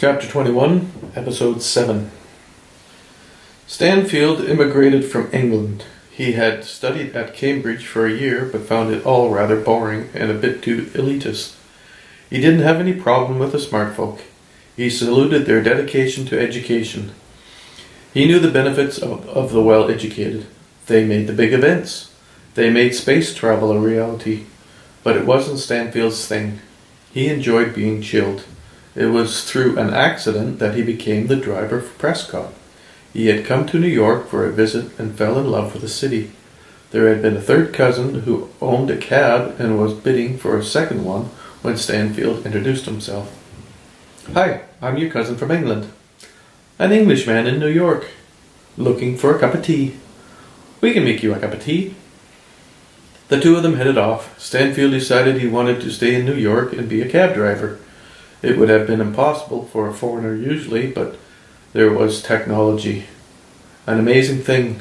Chapter 21, Episode 7. Stanfield immigrated from England. He had studied at Cambridge for a year, but found it all rather boring and a bit too elitist. He didn't have any problem with the smart folk. He saluted their dedication to education. He knew the benefits of the well-educated. They made the big events. They made space travel a reality. But it wasn't Stanfield's thing. He enjoyed being chilled. It was through an accident that he became the driver for Prescott. He had come to New York for a visit and fell in love with the city. There had been a third cousin who owned a cab and was bidding for a second one when Stanfield introduced himself. "Hi, I'm your cousin from England. An Englishman in New York. Looking for a cup of tea. We can make you a cup of tea." The two of them headed off. Stanfield decided he wanted to stay in New York and be a cab driver. It would have been impossible for a foreigner usually, but there was technology. An amazing thing.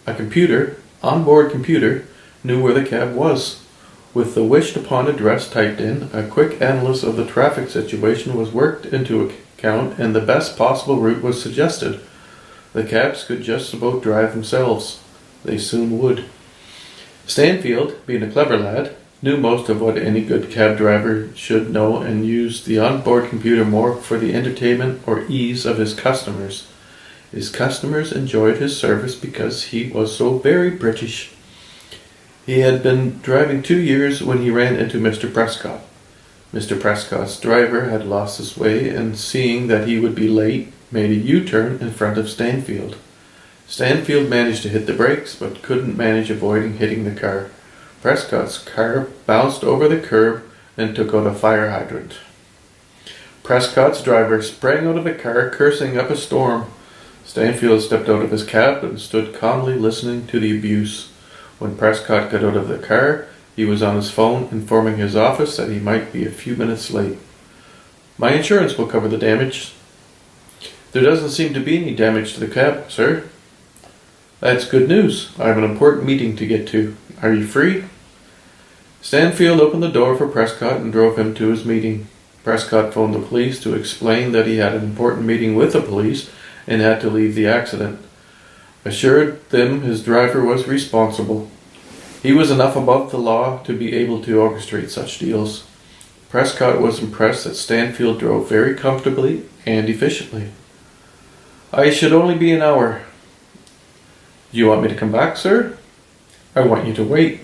A computer, onboard computer, knew where the cab was. With the wished-upon address typed in, a quick analysis of the traffic situation was worked into account and the best possible route was suggested. The cabs could just about drive themselves. They soon would. Stanfield, being a clever lad, knew most of what any good cab driver should know and used the onboard computer more for the entertainment or ease of his customers. His customers enjoyed his service because he was so very British. He had been driving 2 years when he ran into Mr. Prescott. Mr. Prescott's driver had lost his way and, seeing that he would be late, made a U-turn in front of Stanfield. Stanfield managed to hit the brakes but couldn't manage avoiding hitting the car. Prescott's car bounced over the curb and took out a fire hydrant. Prescott's driver sprang out of the car, cursing up a storm. Stanfield stepped out of his cab and stood calmly listening to the abuse. When Prescott got out of the car, he was on his phone informing his office that he might be a few minutes late. "My insurance will cover the damage." "There doesn't seem to be any damage to the cab, sir." "That's good news. I have an important meeting to get to. Are you free?" Stanfield opened the door for Prescott and drove him to his meeting. Prescott phoned the police to explain that he had an important meeting with the police and had to leave the accident. Assured them his driver was responsible. He was enough above the law to be able to orchestrate such deals. Prescott was impressed that Stanfield drove very comfortably and efficiently. "I should only be an hour." "Do you want me to come back, sir?" "I want you to wait.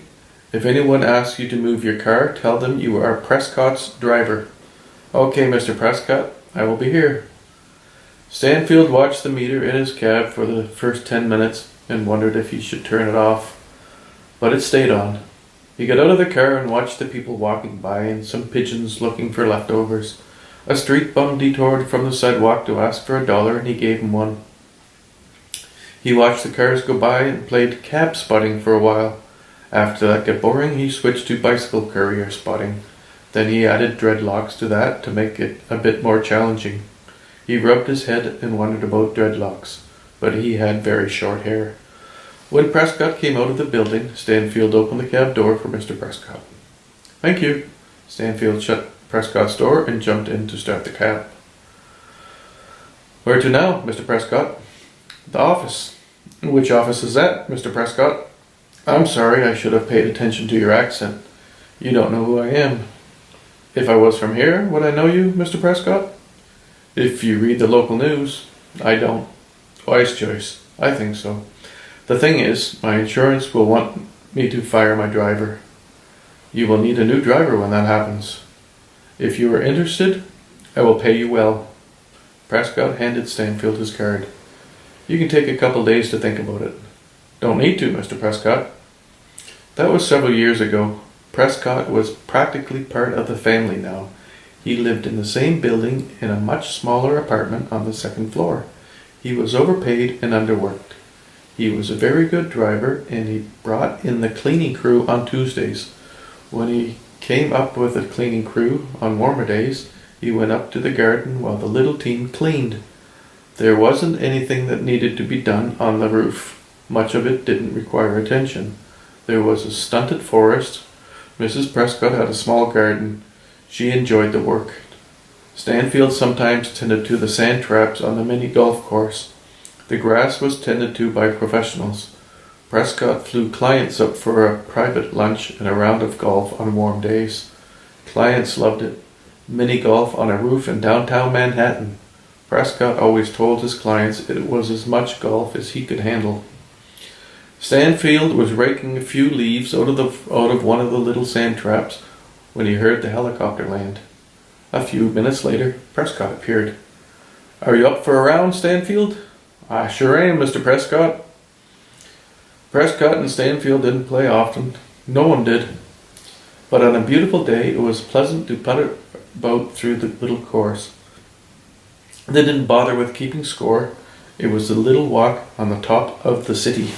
If anyone asks you to move your car, tell them you are Prescott's driver." "Okay, Mr. Prescott, I will be here." Stanfield watched the meter in his cab for the first 10 minutes and wondered if he should turn it off. But it stayed on. He got out of the car and watched the people walking by and some pigeons looking for leftovers. A street bum detoured from the sidewalk to ask for $1 and he gave him one. He watched the cars go by and played cab spotting for a while. After that got boring, he switched to bicycle courier spotting. Then he added dreadlocks to that to make it a bit more challenging. He rubbed his head and wondered about dreadlocks, but he had very short hair. When Prescott came out of the building, Stanfield opened the cab door for Mr. Prescott. "Thank you." Stanfield shut Prescott's door and jumped in to start the cab. "Where to now, Mr. Prescott?" "The office." "Which office is that, Mr. Prescott?" "I'm sorry, I should have paid attention to your accent. You don't know who I am." "If I was from here, would I know you, Mr. Prescott?" "If you read the local news." "I don't." "Wise choice. I think so. The thing is, my insurance will want me to fire my driver." "You will need a new driver when that happens." "If you are interested, I will pay you well." Prescott handed Stanfield his card. "You can take a couple days to think about it." "Don't need to, Mr. Prescott." That was several years ago. Prescott was practically part of the family now. He lived in the same building in a much smaller apartment on the second floor. He was overpaid and underworked. He was a very good driver and he brought in the cleaning crew on Tuesdays. When he came up with the cleaning crew on warmer days, he went up to the garden while the little team cleaned. There wasn't anything that needed to be done on the roof. Much of it didn't require attention. There was a stunted forest. Mrs. Prescott had a small garden. She enjoyed the work. Stanfield sometimes tended to the sand traps on the mini golf course. The grass was tended to by professionals. Prescott flew clients up for a private lunch and a round of golf on warm days. Clients loved it. Mini golf on a roof in downtown Manhattan. Prescott always told his clients it was as much golf as he could handle. Stanfield was raking a few leaves out of one of the little sand traps when he heard the helicopter land. A few minutes later, Prescott appeared. "Are you up for a round, Stanfield?" "I sure am, Mr. Prescott." Prescott and Stanfield didn't play often. No one did. But on a beautiful day, it was pleasant to putt about through the little course. They didn't bother with keeping score. It was a little walk on the top of the city.